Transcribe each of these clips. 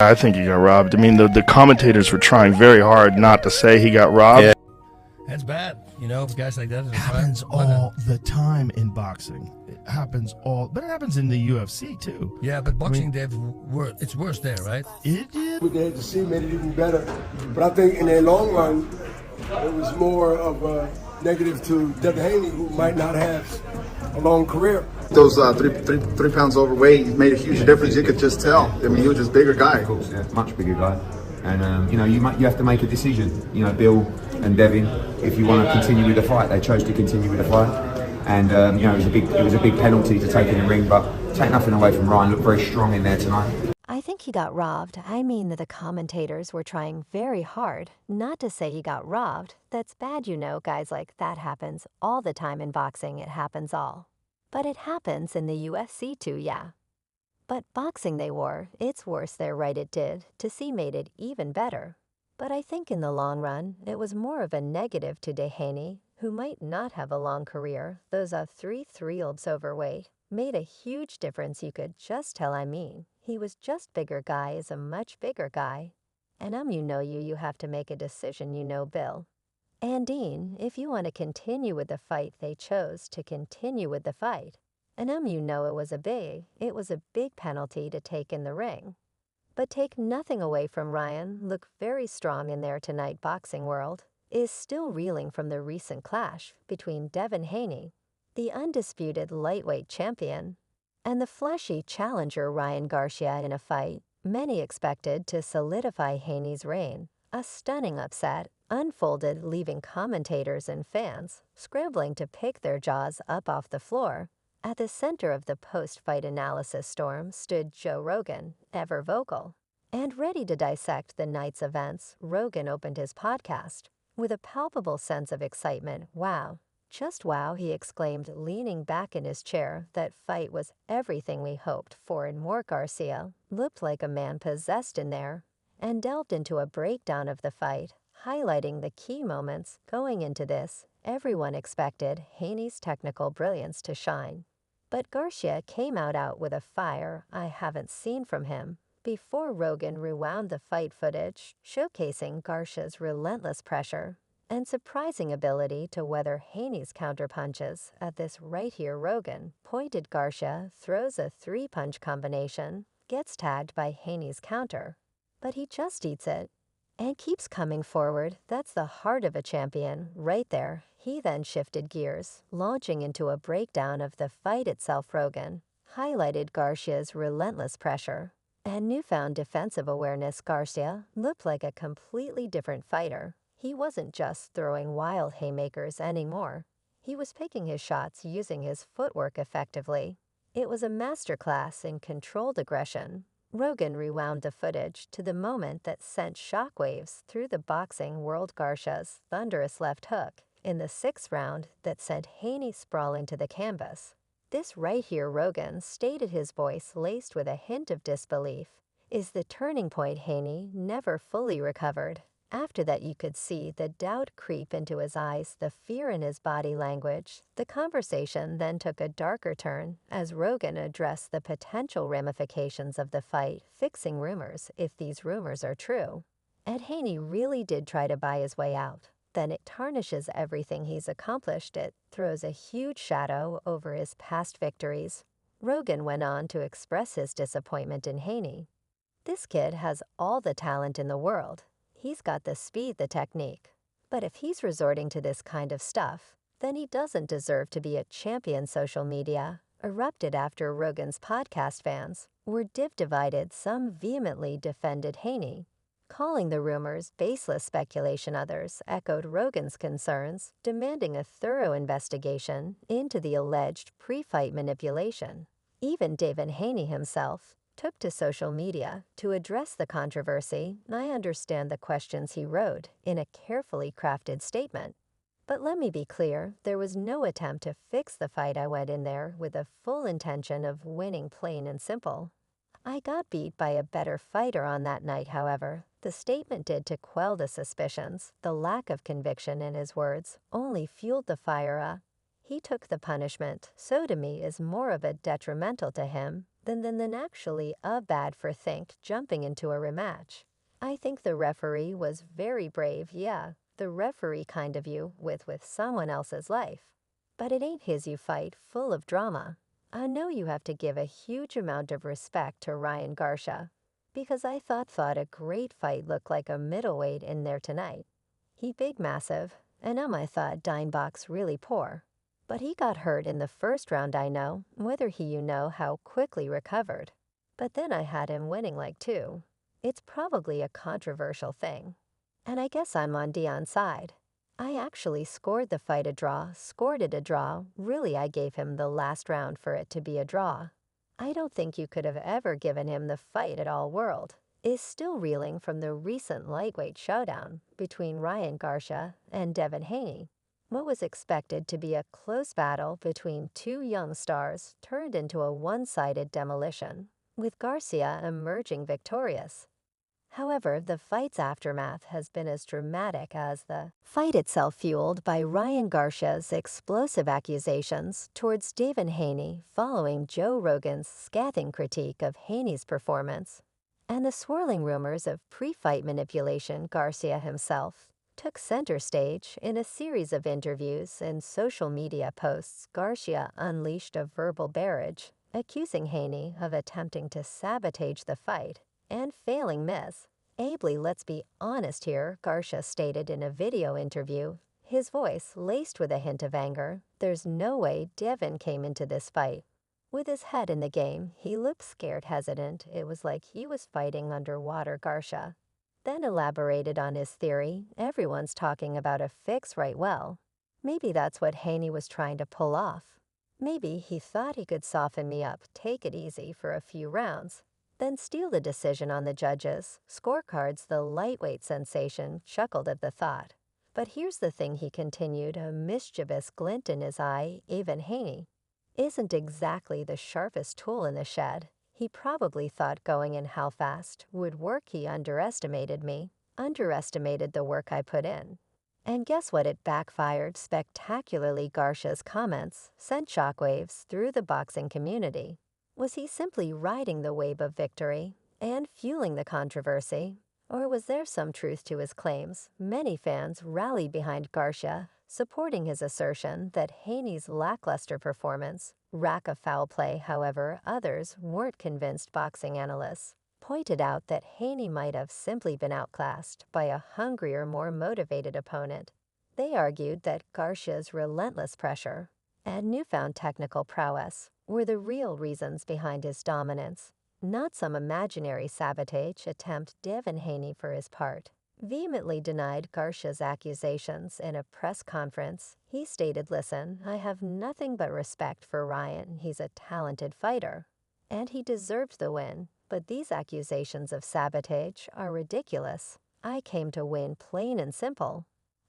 I think he got robbed. I mean, the commentators were trying very hard not to say he got robbed. Yeah. That's bad, you know, guys like that. It happens all the time in boxing. It happens but it happens in the UFC too. Yeah, but boxing, it's worse there, right? It did. With the head to see made it even better. But I think in the long run, it was more of a negative to Devin Haney, who might not have a long career. Those three pounds overweight made a huge difference. You could just tell. I mean, he was just a bigger guy. Of course, yeah, much bigger guy. And you know, you have to make a decision. You know, Bill and Devin, if you want to continue with the fight. They chose to continue with the fight, and you know, it was a big penalty to take in the ring. But take nothing away from Ryan. Looked very strong in there tonight. I think he got robbed. I mean that the commentators were trying very hard not to say he got robbed. That's bad, you know, guys. Like that happens all the time in boxing. It happens all. But it happens in the UFC too, yeah. But boxing they wore, it's worse there, right? It did. To see made it even better. But I think in the long run, it was more of a negative to Haney, who might not have a long career. Those 3-3-olds overweight made a huge difference. You could just tell. I mean, he was just bigger guy is a much bigger guy. And you know you have to make a decision, you know, Bill. And Dean, if you want to continue with the fight, they chose to continue with the fight. And you know it was a big penalty to take in the ring. But take nothing away from Ryan, look very strong in there tonight. Boxing world is still reeling from the recent clash between Devin Haney, the undisputed lightweight champion, and the flashy challenger Ryan Garcia in a fight many expected to solidify Haney's reign. A stunning upset unfolded, leaving commentators and fans scrambling to pick their jaws up off the floor. At the center of the post-fight analysis storm stood Joe Rogan, ever vocal. And ready to dissect the night's events, Rogan opened his podcast with a palpable sense of excitement. Wow. Just wow, he exclaimed, leaning back in his chair. That fight was everything we hoped for and more. Garcia looked like a man possessed in there and delved into a breakdown of the fight, highlighting the key moments. Going into this, everyone expected Haney's technical brilliance to shine. But Garcia came out with a fire I haven't seen from him before. Rogan rewound the fight footage, showcasing Garcia's relentless pressure and surprising ability to weather Haney's counterpunches. At this right here, Rogan pointed Garcia throws a 3-punch combination, gets tagged by Haney's counter, but he just eats it and keeps coming forward. That's the heart of a champion, right there. He then shifted gears, launching into a breakdown of the fight itself. Rogan highlighted Garcia's relentless pressure and newfound defensive awareness. Garcia looked like a completely different fighter. He wasn't just throwing wild haymakers anymore. He was picking his shots using his footwork effectively. It was a masterclass in controlled aggression. Rogan rewound the footage to the moment that sent shockwaves through the boxing world. Garcia's thunderous left hook in the 6th round that sent Haney sprawling to the canvas. This right here, Rogan stated, his voice laced with a hint of disbelief, is the turning point. Haney never fully recovered. After that, you could see the doubt creep into his eyes, the fear in his body language. The conversation then took a darker turn as Rogan addressed the potential ramifications of the fight, fixing rumors if these rumors are true. And Haney really did try to buy his way out. Then it tarnishes everything he's accomplished. It throws a huge shadow over his past victories. Rogan went on to express his disappointment in Haney. This kid has all the talent in the world. He's got the speed, the technique. But if he's resorting to this kind of stuff, then he doesn't deserve to be a champion. Social media erupted after Rogan's podcast. Fans were divided. Some vehemently defended Haney, calling the rumors baseless speculation. Others echoed Rogan's concerns, demanding a thorough investigation into the alleged pre-fight manipulation. Even Devin Haney himself took to social media to address the controversy. I understand the questions, he wrote in a carefully crafted statement. But let me be clear, there was no attempt to fix the fight. I went in there with the full intention of winning, plain and simple. I got beat by a better fighter on that night. However, the statement did to quell the suspicions. The lack of conviction in his words only fueled the fire. He took the punishment, so to me is more of a detrimental to him. than actually a bad for think jumping into a rematch. I think the referee was very brave, yeah, the referee kind of you with someone else's life. But it ain't his you fight full of drama. I know you have to give a huge amount of respect to Ryan Garcia, because I thought a great fight looked like a middleweight in there tonight. He big massive, and I thought Dinebox really poor. But he got hurt in the first round, I know, whether he you know how quickly recovered. But then I had him winning like 2. It's probably a controversial thing. And I guess I'm on Dion's side. I actually scored the fight a draw, scored it a draw, really I gave him the last round for it to be a draw. I don't think you could have ever given him the fight at all world. Is still reeling from the recent lightweight showdown between Ryan Garcia and Devin Haney. What was expected to be a close battle between 2 young stars turned into a one-sided demolition, with Garcia emerging victorious. However, the fight's aftermath has been as dramatic as the fight itself, fueled by Ryan Garcia's explosive accusations towards Devin Haney following Joe Rogan's scathing critique of Haney's performance, and the swirling rumors of pre-fight manipulation. Garcia himself took center stage in a series of interviews and social media posts. Garcia unleashed a verbal barrage, accusing Haney of attempting to sabotage the fight and failing miss. Ably, let's be honest here, Garcia stated in a video interview, his voice laced with a hint of anger. There's no way Devin came into this fight with his head in the game. He looked scared, hesitant. It was like he was fighting underwater. Garcia then elaborated on his theory. Everyone's talking about a fix, right? Well, maybe that's what Haney was trying to pull off. Maybe he thought he could soften me up, take it easy for a few rounds, then steal the decision on the judges' scorecards. The lightweight sensation chuckled at the thought. But here's the thing, he continued, a mischievous glint in his eye. Devin Haney isn't exactly the sharpest tool in the shed. He probably thought going in how fast would work. He underestimated me, underestimated the work I put in. And guess what? It backfired spectacularly. Garcia's comments sent shockwaves through the boxing community. Was he simply riding the wave of victory and fueling the controversy? Or was there some truth to his claims? Many fans rallied behind Garcia, supporting his assertion that Haney's lackluster performance lack of foul play. However, others weren't convinced. Boxing analysts pointed out that Haney might have simply been outclassed by a hungrier, more motivated opponent. They argued that Garcia's relentless pressure and newfound technical prowess were the real reasons behind his dominance, not some imaginary sabotage attempt. Devin Haney, for his part, vehemently denied Garcia's accusations. In a press conference, he stated, "Listen, I have nothing but respect for Ryan. He's a talented fighter, and he deserved the win. But these accusations of sabotage are ridiculous. I came to win, plain and simple.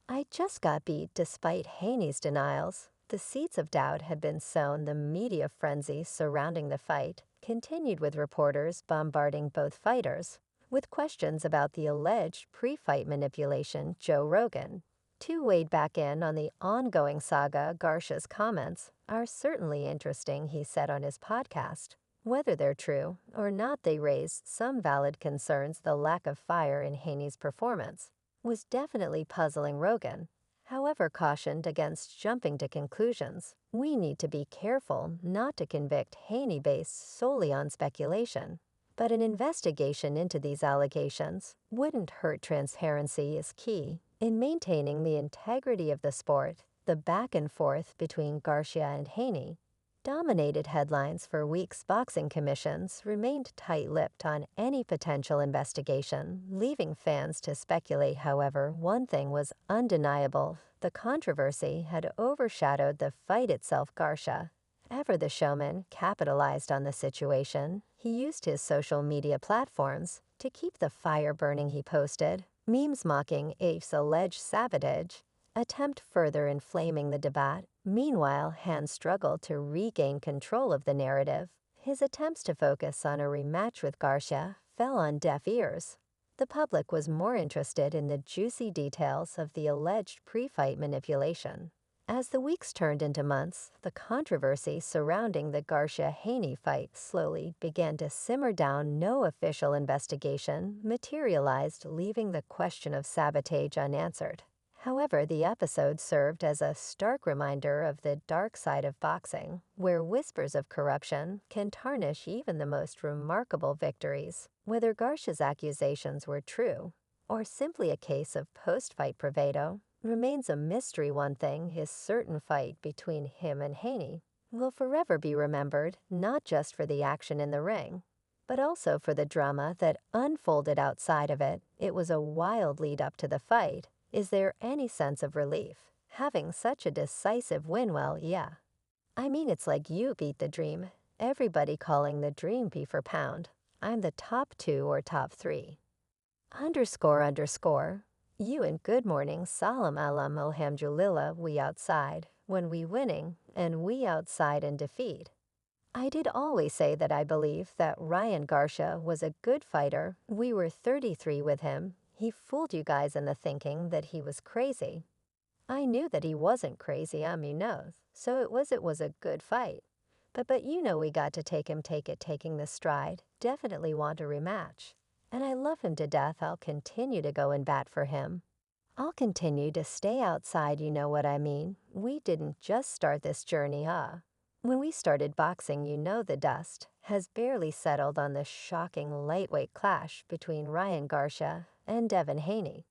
I just got beat." Despite Haney's denials, the seeds of doubt had been sown. The media frenzy surrounding the fight continued, with reporters bombarding both fighters with questions about the alleged pre-fight manipulation. Joe Rogan, too, weighed back in on the ongoing saga. Garcia's comments are certainly interesting, he said on his podcast. Whether they're true or not, they raise some valid concerns. The lack of fire in Haney's performance was definitely puzzling Rogan. However, cautioned against jumping to conclusions. We need to be careful not to convict Haney based solely on speculation. But an investigation into these allegations wouldn't hurt. Transparency is key in maintaining the integrity of the sport. The back and forth between Garcia and Haney dominated headlines for weeks. Boxing commissions remained tight-lipped on any potential investigation, leaving fans to speculate. However, one thing was undeniable: the controversy had overshadowed the fight itself. Garcia, ever the showman, capitalized on the situation. He used his social media platforms to keep the fire burning. He posted memes mocking Afe's alleged sabotage attempt, further inflaming the debate. Meanwhile, Han struggled to regain control of the narrative. His attempts to focus on a rematch with Garcia fell on deaf ears. The public was more interested in the juicy details of the alleged pre-fight manipulation. As the weeks turned into months, the controversy surrounding the Garcia-Haney fight slowly began to simmer down. No official investigation materialized, leaving the question of sabotage unanswered. However, the episode served as a stark reminder of the dark side of boxing, where whispers of corruption can tarnish even the most remarkable victories. Whether Garcia's accusations were true, or simply a case of post-fight bravado, remains a mystery. One thing is certain: fight between him and Haney will forever be remembered, not just for the action in the ring, but also for the drama that unfolded outside of it. It was a wild lead up to the fight. Is there any sense of relief having such a decisive win? Well, yeah. I mean, it's like you beat the dream. Everybody calling the dream P for pound. I'm the top 2 or top 3. __. You and good morning, salam alam alhamdulillah, we outside when we winning, and we outside in defeat. I did always say that I believe that Ryan Garcia was a good fighter. We were 33 with him. He fooled you guys into thinking that he was crazy. I knew that he wasn't crazy, so it was a good fight. But we got to taking the stride. Definitely want a rematch. And I love him to death. I'll continue to go and bat for him. I'll continue to stay outside, you know what I mean? We didn't just start this journey, When we started boxing, the dust has barely settled on the shocking lightweight clash between Ryan Garcia and Devin Haney.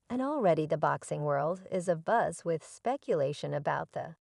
And already the boxing world is abuzz with speculation about the